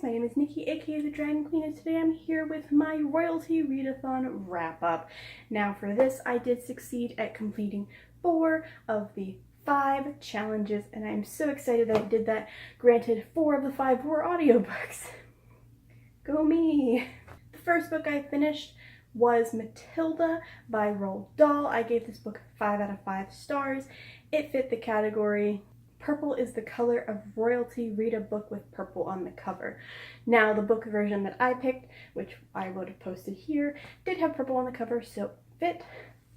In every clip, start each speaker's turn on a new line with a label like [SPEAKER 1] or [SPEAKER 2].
[SPEAKER 1] My name is Nikki, aka the Dragon Queen, and today I'm here with my Royalty Readathon wrap-up. Now for this, I did succeed at completing 4 of the 5 challenges, and I'm so excited that I did that. Granted, 4 of the 5 were audiobooks. Go me! The first book I finished was Matilda by Roald Dahl. I gave this book 5 out of 5 stars. It fit the category. Purple is the color of royalty. Read a book with purple on the cover. Now, the book version that I picked, which I would have posted here, did have purple on the cover, so it fit.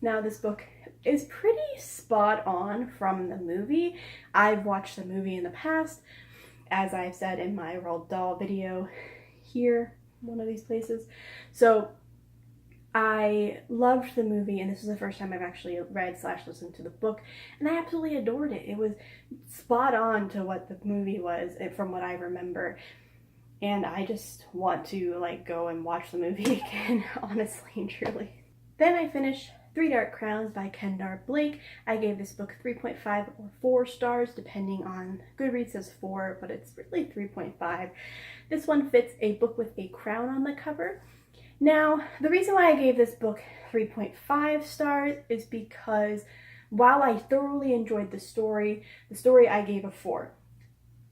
[SPEAKER 1] Now, this book is pretty spot on from the movie. I've watched the movie in the past, as I've said in my Roald Dahl video here, one of these places. So I loved the movie, and this is the first time I've actually read/listened to the book, and I absolutely adored it. It was spot on to what the movie was, from what I remember, and I just want to go and watch the movie again, honestly and truly. Then I finished 3 Dark Crowns by Kendar Blake. I gave this book 3.5 or 4 stars, depending on Goodreads says 4, but it's really 3.5. This one fits a book with a crown on the cover. Now, the reason why I gave this book 3.5 stars is because while I thoroughly enjoyed the story I gave a 4.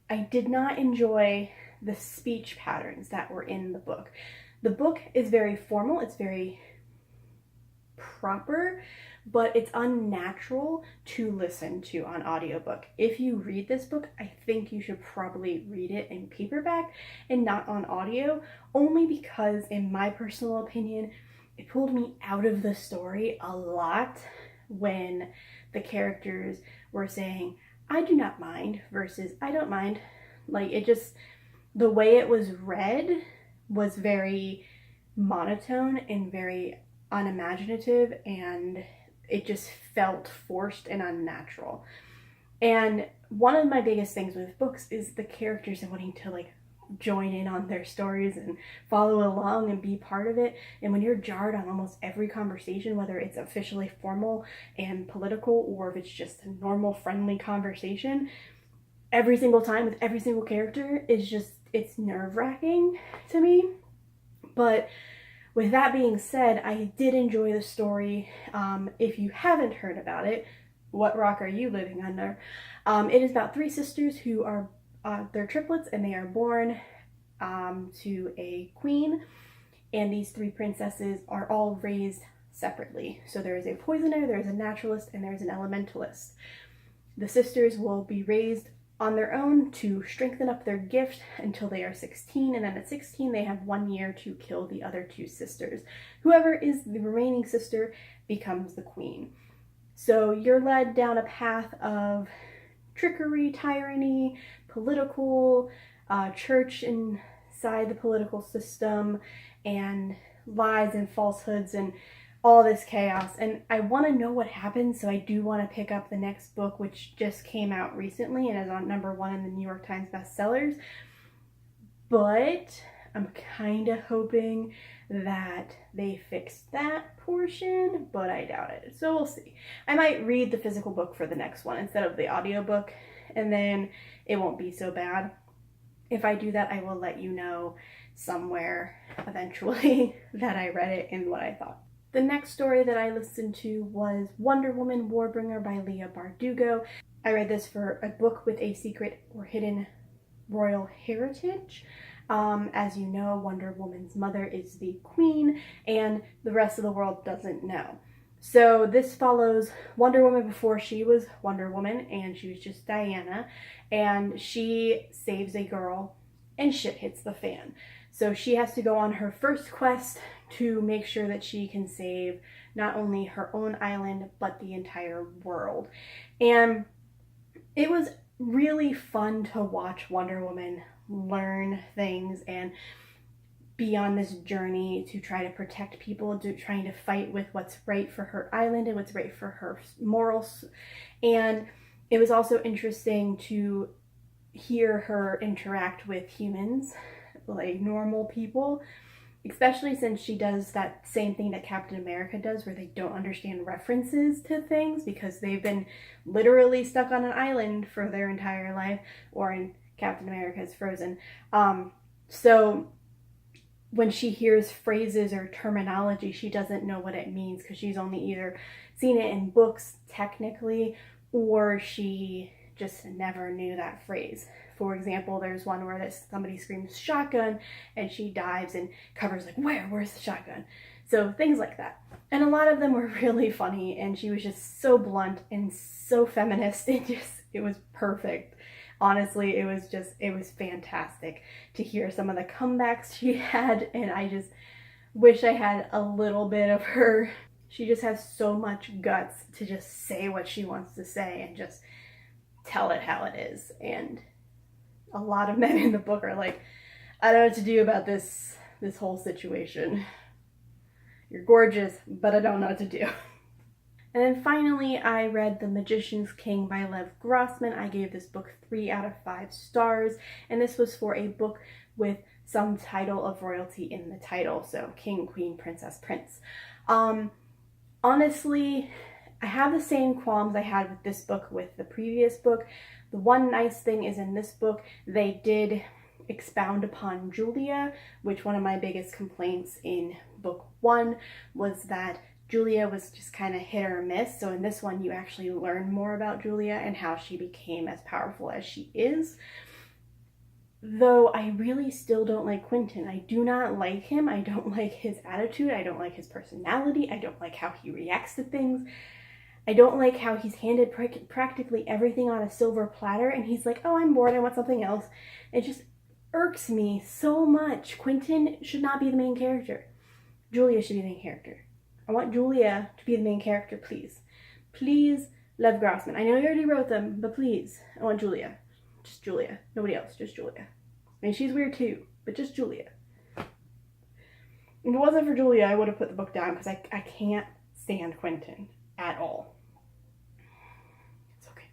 [SPEAKER 1] I did not enjoy the speech patterns that were in the book. The book is very formal, it's very proper, but it's unnatural to listen to on audiobook. If you read this book, I think you should probably read it in paperback and not on audio, only because, in my personal opinion, it pulled me out of the story a lot when the characters were saying, "I do not mind," versus "I don't mind." The way it was read was very monotone and very unimaginative, and it just felt forced and unnatural. And one of my biggest things with books is the characters and wanting to join in on their stories and follow along and be part of it. And when you're jarred on almost every conversation, whether it's officially formal and political or if it's just a normal friendly conversation, every single time with every single character it's nerve-wracking to me. But with that being said, I did enjoy the story. If you haven't heard about it, what rock are you living under? It is about 3 sisters who are, they're triplets, and they are born to a queen, and these 3 princesses are all raised separately. So there is a poisoner, there is a naturalist, and there is an elementalist. The sisters will be raised on their own to strengthen up their gift until they are 16, and then at 16 they have 1 year to kill the other 2 sisters. Whoever is the remaining sister becomes the queen. So you're led down a path of trickery, tyranny, political, church inside the political system, and lies and falsehoods and all this chaos. And I want to know what happens, so I do want to pick up the next book, which just came out recently and is on #1 in the New York Times bestsellers. But I'm kind of hoping that they fixed that portion, but I doubt it. So we'll see. I might read the physical book for the next one instead of the audiobook, and then it won't be so bad. If I do that, I will let you know somewhere eventually that I read it and what I thought. The next story that I listened to was Wonder Woman Warbringer by Leah Bardugo. I read this for a book with a secret or hidden royal heritage. As you know, Wonder Woman's mother is the queen, and the rest of the world doesn't know. So this follows Wonder Woman before she was Wonder Woman, and she was just Diana, and she saves a girl, and shit hits the fan. So she has to go on her first quest to make sure that she can save not only her own island, but the entire world. And it was really fun to watch Wonder Woman learn things and be on this journey to try to protect people, trying to fight with what's right for her island and what's right for her morals. And it was also interesting to hear her interact with humans, like normal people, especially since she does that same thing that Captain America does, where they don't understand references to things because they've been literally stuck on an island for their entire life, or in Captain America's Frozen. So when she hears phrases or terminology, she doesn't know what it means because she's only either seen it in books technically, or she just never knew that phrase. For example, there's one where somebody screams shotgun and she dives and covers like, where's the shotgun? So things like that. And a lot of them were really funny, and she was just so blunt and so feminist. It was perfect. Honestly, it was fantastic to hear some of the comebacks she had, and I just wish I had a little bit of her. She just has so much guts to just say what she wants to say and just tell it how it is. And a lot of men in the book are like, I don't know what to do about this whole situation. You're gorgeous, but I don't know what to do. And then finally, I read The Magician's King by Lev Grossman. I gave this book 3 out of 5 stars, and this was for a book with some title of royalty in the title, so king, queen, princess, prince. Honestly, I have the same qualms I had with this book with the previous book. The one nice thing is in this book, they did expound upon Julia, which one of my biggest complaints in book 1 was that Julia was just kind of hit or miss. So in this one, you actually learn more about Julia and how she became as powerful as she is. Though I really still don't like Quentin. I do not like him. I don't like his attitude. I don't like his personality. I don't like how he reacts to things. I don't like how he's handed practically everything on a silver platter and he's like, oh, I'm bored. I want something else. It just irks me so much. Quentin should not be the main character. Julia should be the main character. I want Julia to be the main character, please. Please, Lev Grossman. I know you already wrote them, but please, I want Julia. Just Julia. Nobody else, just Julia. I mean, she's weird too, but just Julia. If it wasn't for Julia, I would have put the book down because I can't stand Quentin at all. It's okay.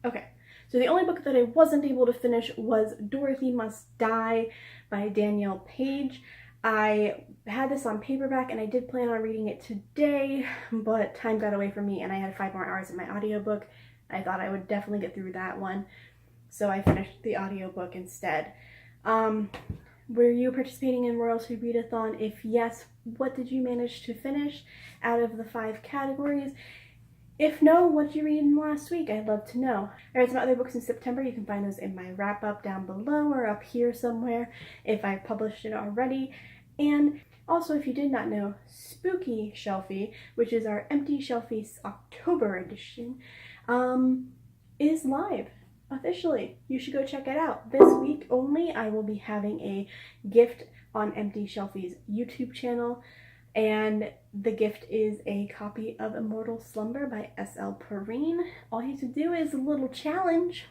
[SPEAKER 1] Okay, so the only book that I wasn't able to finish was Dorothy Must Die by Danielle Page. I had this on paperback and I did plan on reading it today, but time got away from me and I had 5 more hours in my audiobook. I thought I would definitely get through that one, so I finished the audiobook instead. Were you participating in Royalty Readathon? If yes, what did you manage to finish out of the 5 categories? If no, what did you read in last week? I'd love to know. I read some other books in September. You can find those in my wrap-up down below or up here somewhere if I've published it already. And also, if you did not know, Spooky Shelfie, which is our Empty Shelfies October edition, is live officially. You should go check it out. This week only, I will be having a gift on Empty Shelfie's YouTube channel, and the gift is a copy of Immortal Slumber by S.L. Perrine. All you have to do is a little challenge,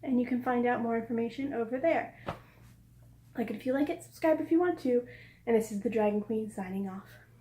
[SPEAKER 1] and you can find out more information over there. Like it if you like it, subscribe if you want to, and this is the Dragon Queen signing off.